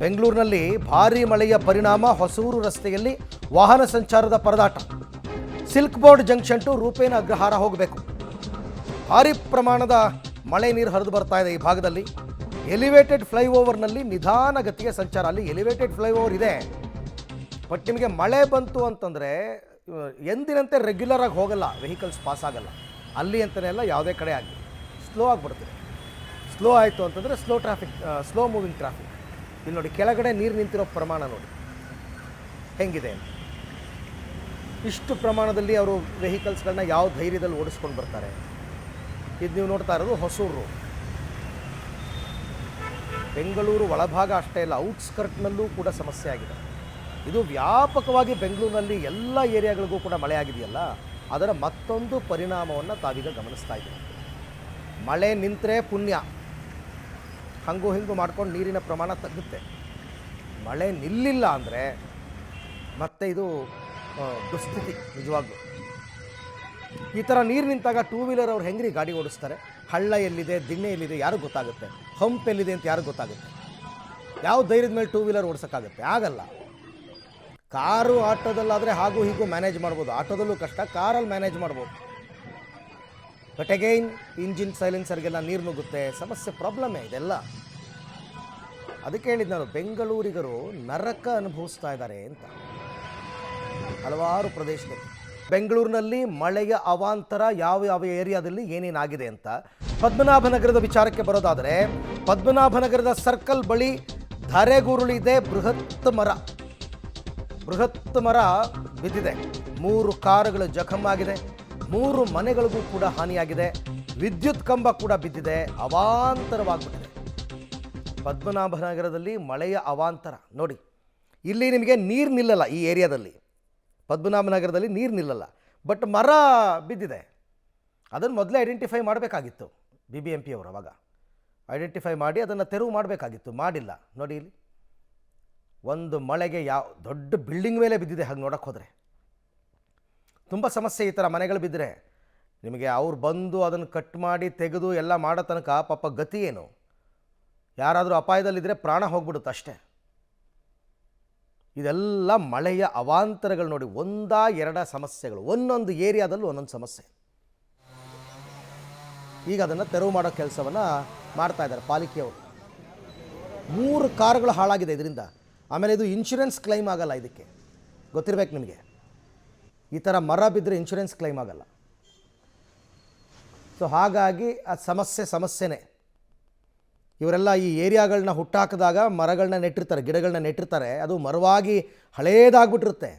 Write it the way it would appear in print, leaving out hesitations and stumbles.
ಬೆಂಗಳೂರಿನಲ್ಲಿ ಭಾರೀ ಮಳೆಯ ಪರಿಣಾಮ ಹೊಸೂರು ರಸ್ತೆಯಲ್ಲಿ ವಾಹನ ಸಂಚಾರದ ಪರದಾಟ. Silk Board junction to Rupena Agrahara ಹೋಗಬೇಕು. ಭಾರೀ ಪ್ರಮಾಣದ ಮಳೆ ನೀರು ಹರಿದು ಬರ್ತಾ ಇದೆ ಈ ಭಾಗದಲ್ಲಿ. ಎಲಿವೇಟೆಡ್ ಫ್ಲೈಓವರ್ನಲ್ಲಿ ನಿಧಾನಗತಿಯ ಸಂಚಾರ. ಅಲ್ಲಿ ಎಲಿವೇಟೆಡ್ ಫ್ಲೈಓವರ್ ಇದೆ, ಬಟ್ ನಿಮಗೆ ಮಳೆ ಬಂತು ಅಂತಂದರೆ ಎಂದಿನಂತೆ ರೆಗ್ಯುಲರ್ ಆಗಿ ಹೋಗಲ್ಲ, ವೆಹಿಕಲ್ಸ್ ಪಾಸ್ ಆಗಲ್ಲ. ಅಲ್ಲಿ ಅಂತಲೇ ಎಲ್ಲ ಯಾವುದೇ ಕಡೆ ಆಗಲಿ ಸ್ಲೋ ಆಗಿಬಿಡ್ತದೆ. ಸ್ಲೋ ಆಯಿತು ಅಂತಂದರೆ ಸ್ಲೋ ಮೂವಿಂಗ್ ಟ್ರಾಫಿಕ್. ಇಲ್ಲಿ ನೋಡಿ, ಕೆಳಗಡೆ ನೀರು ನಿಂತಿರೋ ಪ್ರಮಾಣ ನೋಡಿ ಹೆಂಗಿದೆ. ಇಷ್ಟು ಪ್ರಮಾಣದಲ್ಲಿ ಅವರು ವೆಹಿಕಲ್ಸ್ಗಳನ್ನ ಯಾವ ಧೈರ್ಯದಲ್ಲಿ ಓಡಿಸ್ಕೊಂಡು ಬರ್ತಾರೆ. ಇದು ನೀವು ನೋಡ್ತಾ ಇರೋದು ಹೊಸೂರು. ಬೆಂಗಳೂರು ಒಳಭಾಗ ಅಷ್ಟೇ ಇಲ್ಲ, ಔಟ್ಸ್ಕರ್ಟ್ನಲ್ಲೂ ಕೂಡ ಸಮಸ್ಯೆ ಆಗಿದೆ. ಇದು ವ್ಯಾಪಕವಾಗಿ ಬೆಂಗಳೂರಿನಲ್ಲಿ ಎಲ್ಲ ಏರಿಯಾಗಳಿಗೂ ಕೂಡ ಮಳೆ ಆಗಿದೆಯಲ್ಲ, ಅದರ ಮತ್ತೊಂದು ಪರಿಣಾಮವನ್ನು ತಾವೀಗ ಗಮನಿಸ್ತಾ ಇದ್ದೀವಿ. ಮಳೆ ನಿಂತರೆ ಪುಣ್ಯ, ಹಂಗೂ ಹಿಂಗೂ ಮಾಡ್ಕೊಂಡು ನೀರಿನ ಪ್ರಮಾಣ ತಗ್ಗುತ್ತೆ. ಮಳೆ ನಿಲ್ಲಿಲ್ಲ ಅಂದರೆ ಮತ್ತೆ ಇದು ದುಸ್ಥಿತಿ ನಿಜವಾಗ್ಲೂ. ಈ ಥರ ನೀರು ನಿಂತಾಗ ಟೂ ವೀಲರ್ ಅವ್ರು ಹೆಂಗ್ರಿ ಗಾಡಿ ಓಡಿಸ್ತಾರೆ? ಹಳ್ಳ ಎಲ್ಲಿದೆ, ದಿಣ್ಣೆ ಎಲ್ಲಿದೆ ಯಾರು ಗೊತ್ತಾಗುತ್ತೆ? ಹಂಪ್ ಎಲ್ಲಿದೆ ಅಂತ ಯಾರು ಗೊತ್ತಾಗುತ್ತೆ? ಯಾವ ಧೈರ್ಯದ ಮೇಲೆ ಟೂ ವೀಲರ್ ಓಡಿಸೋಕ್ಕಾಗುತ್ತೆ? ಆಗಲ್ಲ. ಕಾರು ಆಟೋದಲ್ಲಾದರೆ ಹಾಗೂ ಹೀಗೂ ಮ್ಯಾನೇಜ್ ಮಾಡ್ಬೋದು, ಆಟೋದಲ್ಲೂ ಕಷ್ಟ, ಕಾರಲ್ಲಿ ಮ್ಯಾನೇಜ್ ಮಾಡ್ಬೋದು. ಬಟ್ ಅಗೈನ್ ಇಂಜಿನ್ ಸೈಲೆನ್ಸರ್ಗೆಲ್ಲ ನೀರು ನುಗ್ಗುತ್ತೆ, ಸಮಸ್ಯೆ, ಪ್ರಾಬ್ಲಮ್ಮೇ ಇದೆಲ್ಲ. ಅದಕ್ಕೆ ಹೇಳಿದ್ದು ನಾನು, ಬೆಂಗಳೂರಿಗರು ನರಕ ಅನುಭವಿಸ್ತಾ ಇದ್ದಾರೆ ಅಂತ ಹಲವಾರು ಪ್ರದೇಶದಲ್ಲಿ. ಬೆಂಗಳೂರಿನಲ್ಲಿ ಮಳೆಯ ಅವಾಂತರ ಯಾವ ಯಾವ ಏರಿಯಾದಲ್ಲಿ ಏನೇನಾಗಿದೆ ಅಂತ. ಪದ್ಮನಾಭನಗರದ ವಿಚಾರಕ್ಕೆ ಬರೋದಾದರೆ, ಪದ್ಮನಾಭನಗರದ ಸರ್ಕಲ್ ಬಳಿ ಧರೆಗುರುಳಿದೆ ಬೃಹತ್ ಮರ ಬಿದ್ದಿದೆ. 3 ಕಾರುಗಳು ಜಖಮಾಗಿದೆ, 3 ಮನೆಗಳಿಗೂ ಕೂಡ ಹಾನಿಯಾಗಿದೆ, ವಿದ್ಯುತ್ ಕಂಬ ಕೂಡ ಬಿದ್ದಿದೆ, ಅವಾಂತರವಾಗ್ಬಿಟ್ಟಿದೆ. ಪದ್ಮನಾಭನಗರದಲ್ಲಿ ಮಳೆಯ ಅವಾಂತರ ನೋಡಿ. ಇಲ್ಲಿ ನಿಮಗೆ ನೀರು ನಿಲ್ಲಲ್ಲ, ಈ ಏರಿಯಾದಲ್ಲಿ ಪದ್ಮನಾಭನಗರದಲ್ಲಿ ನೀರು ನಿಲ್ಲಲ್ಲ, ಬಟ್ ಮರ ಬಿದ್ದಿದೆ. ಅದನ್ನು ಮೊದಲೇ ಐಡೆಂಟಿಫೈ ಮಾಡಬೇಕಾಗಿತ್ತು BBMP ಅವರು. ಅವಾಗ ಐಡೆಂಟಿಫೈ ಮಾಡಿ ಅದನ್ನು ತೆರವು ಮಾಡಬೇಕಾಗಿತ್ತು, ಮಾಡಿಲ್ಲ. ನೋಡಿ ಇಲ್ಲಿ ಒಂದು ಮಳೆಗೆ ಯಾವ ದೊಡ್ಡ ಬಿಲ್ಡಿಂಗ್ ಮೇಲೆ ಬಿದ್ದಿದೆ. ಹಾಗೆ ನೋಡೋಕ್ಕೆ ಹೋದರೆ ತುಂಬ ಸಮಸ್ಯೆ. ಈ ಥರ ಮನೆಗಳು ಬಿದ್ದರೆ ನಿಮಗೆ ಅವ್ರು ಬಂದು ಅದನ್ನು ಕಟ್ ಮಾಡಿ ತೆಗೆದು ಎಲ್ಲ ಮಾಡೋ ತನಕ ಪಾಪ ಗತಿ ಏನು? ಯಾರಾದರೂ ಅಪಾಯದಲ್ಲಿದ್ದರೆ ಪ್ರಾಣ ಹೋಗ್ಬಿಡುತ್ತೆ ಅಷ್ಟೇ. ಇದೆಲ್ಲ ಮಳೆಯ ಅವಾಂತರಗಳು ನೋಡಿ. 1-2 ಸಮಸ್ಯೆಗಳು, ಒಂದೊಂದು ಏರಿಯಾದಲ್ಲೂ ಒಂದೊಂದು ಸಮಸ್ಯೆ. ಈಗ ಅದನ್ನು ತೆರವು ಮಾಡೋ ಕೆಲಸವನ್ನು ಮಾಡ್ತಾ ಇದ್ದಾರೆ ಪಾಲಿಕೆಯವರು. 3 ಕಾರುಗಳು ಹಾಳಾಗಿದೆ ಇದರಿಂದ. ಆಮೇಲೆ ಇದು ಇನ್ಶೂರೆನ್ಸ್ ಕ್ಲೈಮ್ ಆಗಲ್ಲ, ಇದಕ್ಕೆ ಗೊತ್ತಿರಬೇಕು ನಿಮಗೆ. ಈ ಥರ ಮರ ಬಿದ್ದರೆ ಇನ್ಶೂರೆನ್ಸ್ ಕ್ಲೈಮ್ ಆಗಲ್ಲ. ಸೊ ಹಾಗಾಗಿ ಅದು ಸಮಸ್ಯೆನೇ. ಇವರೆಲ್ಲ ಈ ಏರಿಯಾಗಳನ್ನ ಹುಟ್ಟಾಕಿದಾಗ ಮರಗಳನ್ನ ನೆಟ್ಟಿರ್ತಾರೆ, ಗಿಡಗಳನ್ನ ನೆಟ್ಟಿರ್ತಾರೆ, ಅದು ಮರವಾಗಿ ಹಳೇದಾಗ್ಬಿಟ್ಟಿರುತ್ತೆ.